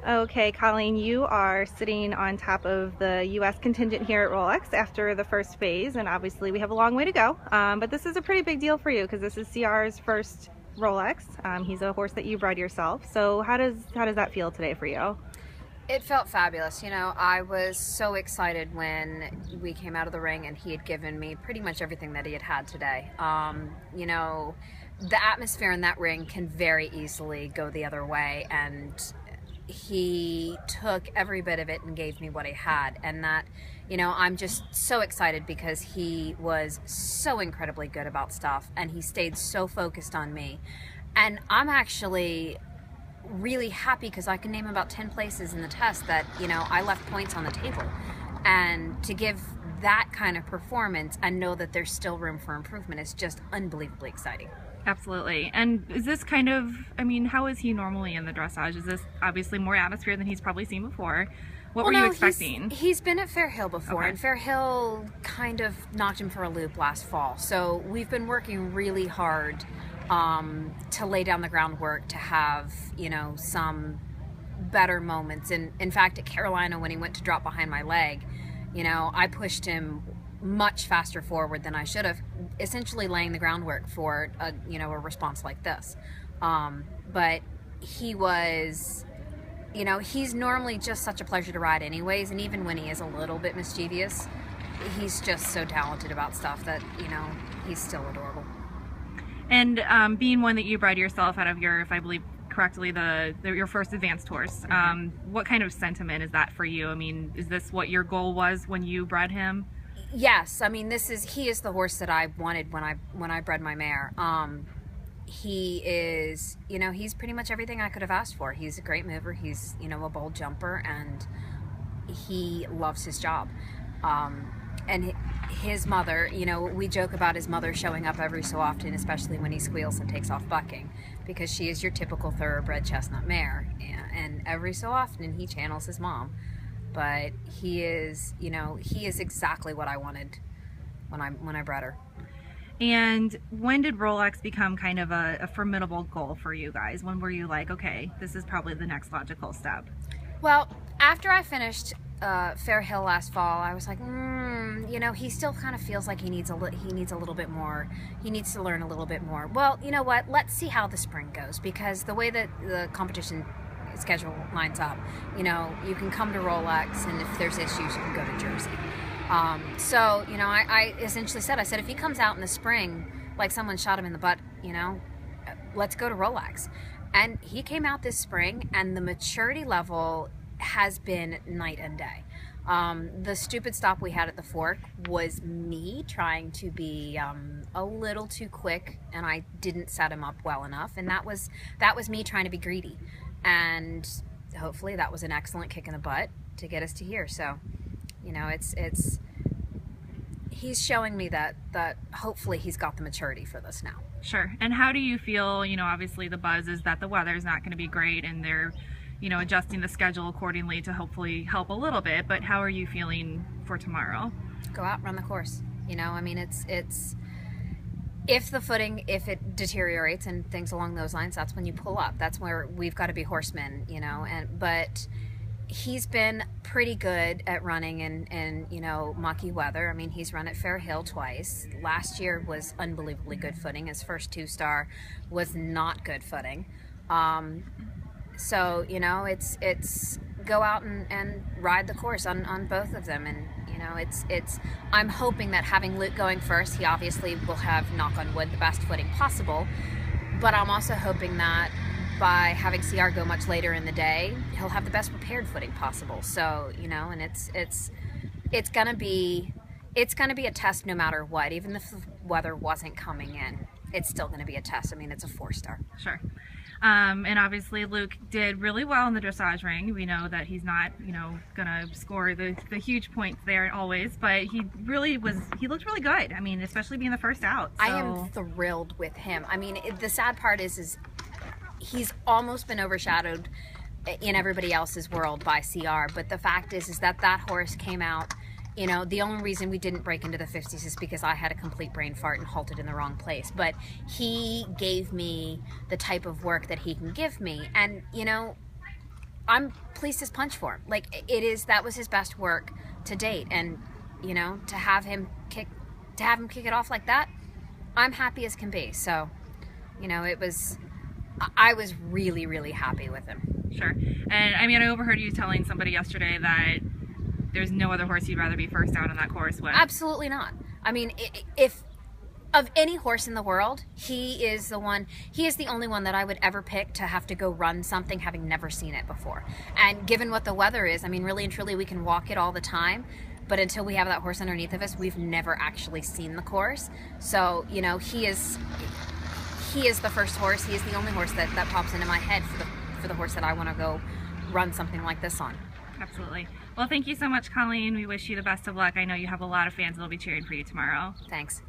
Okay, Colleen, you are sitting on top of the U.S. contingent here at Rolex after the first phase, and obviously we have a long way to go. But this is a pretty big deal for you because this is CR's first Rolex. He's a horse that you bred yourself. So how does that feel today for you? It felt fabulous. I was so excited when we came out of the ring and he had given me pretty much everything that he had had today. The atmosphere in that ring can very easily go the other way, and he took every bit of it and gave me what he had. And that, I'm just so excited because he was so incredibly good about stuff and he stayed so focused on me. And I'm actually really happy because I can name about 10 places in the test that, I left points on the table. And to give that kind of performance and know that there's still room for improvement is just unbelievably exciting. Absolutely. And is this how is he normally in the dressage? Is this obviously more atmosphere than he's probably seen before? What were you expecting? He's been at Fair Hill before, Okay. and Fair Hill kind of knocked him for a loop last fall. So we've been working really hard to lay down the groundwork to have, some better moments. And in fact, at Carolina, when he went to drop behind my leg, I pushed him much faster forward than I should have, essentially laying the groundwork for a response like this. But he was, he's normally just such a pleasure to ride anyways, and even when he is a little bit mischievous, he's just so talented about stuff that, he's still adorable. And being one that you bred yourself out of your, if I believe correctly, your first advanced horse, what kind of sentiment is that for you? I mean, is this what your goal was when you bred him? Yes, I mean, he is the horse that I wanted when I bred my mare. He is, he's pretty much everything I could have asked for. He's a great mover. He's, a bold jumper, and he loves his job. And his mother, we joke about his mother showing up every so often, especially when he squeals and takes off bucking, because she is your typical thoroughbred chestnut mare. And every so often he channels his mom. But he is exactly what I wanted when I bred her. And when did Rolex become kind of a formidable goal for you guys? When were you like, okay, this is probably the next logical step? Well, after I finished Fair Hill last fall, I was like, he still kind of feels like he needs a little bit more. He needs to learn a little bit more. Well, you know what? Let's see how the spring goes, because the way that the competition schedule lines up, you can come to Rolex, and if there's issues, you can go to Jersey. So, I essentially said, if he comes out in the spring like someone shot him in the butt, let's go to Rolex. And he came out this spring, and the maturity level has been night and day. The stupid stop we had at the fork was me trying to be a little too quick, and I didn't set him up well enough, and that was me trying to be greedy. And hopefully that was an excellent kick in the butt to get us to here. So, he's showing me that hopefully he's got the maturity for this now. Sure. And how do you feel? Obviously the buzz is that the weather's not going to be great, and they're, adjusting the schedule accordingly to hopefully help a little bit. But how are you feeling for tomorrow? Go out, run the course. It's if it deteriorates and things along those lines, that's when you pull up. That's where we've got to be horsemen, but he's been pretty good at running in mucky weather. I mean, he's run at Fair Hill twice. Last year was unbelievably good footing. His first 2-star was not good footing. So, it's go out and ride the course on both of them. And, I'm hoping that having Luke going first, he obviously will have, knock on wood, the best footing possible. But I'm also hoping that by having CR go much later in the day, he'll have the best prepared footing possible. So, and it's gonna be a test no matter what. Even if the weather wasn't coming in, it's still gonna be a test. I mean, it's a 4-star. Sure. And obviously Luke did really well in the dressage ring. We know that he's not, gonna score the huge points there always, but he looked really good. I mean, especially being the first out. So. I am thrilled with him. I mean, the sad part is he's almost been overshadowed in everybody else's world by CR, but the fact is that horse came out You know, the only reason we didn't break into the 50s is because I had a complete brain fart and halted in the wrong place. But he gave me the type of work that he can give me. And, you know, I'm pleased as punch for him. Like, that was his best work to date, and you know, to have him kick it off like that, I'm happy as can be. So, you know, I was really, really happy with him. Sure. And I mean, I overheard you telling somebody yesterday that there's no other horse you'd rather be first out on that course with. Absolutely not. I mean, if of any horse in the world, he is the only one that I would ever pick to have to go run something having never seen it before. And given what the weather is, I mean, really and truly, we can walk it all the time, but until we have that horse underneath of us, we've never actually seen the course. So, you know, he is the first horse. He is the only horse that pops into my head for the horse that I want to go run something like this on. Absolutely. Well, thank you so much, Colleen. We wish you the best of luck. I know you have a lot of fans that will be cheering for you tomorrow. Thanks.